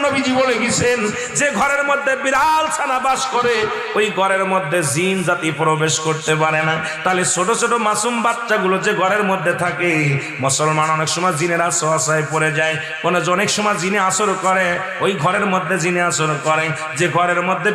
নবীজি বলে গেছেন যে ঘরের মধ্যে বিড়াল ছানা বাস করে ওই ঘরের মধ্যে জিন জাতি প্রবেশ করতে পারে না। তাহলে ছোট ছোট মাসুম বাচ্চাগুলো যে ঘরের মধ্যে থাকে, মুসলমান অনেক সময় জিনের আশ্রয় পড়ে যায়, অনেক সময় জিনে আসর করে, ওই ঘরের মধ্যে জিনে আসর করে যে ঘরের মধ্যে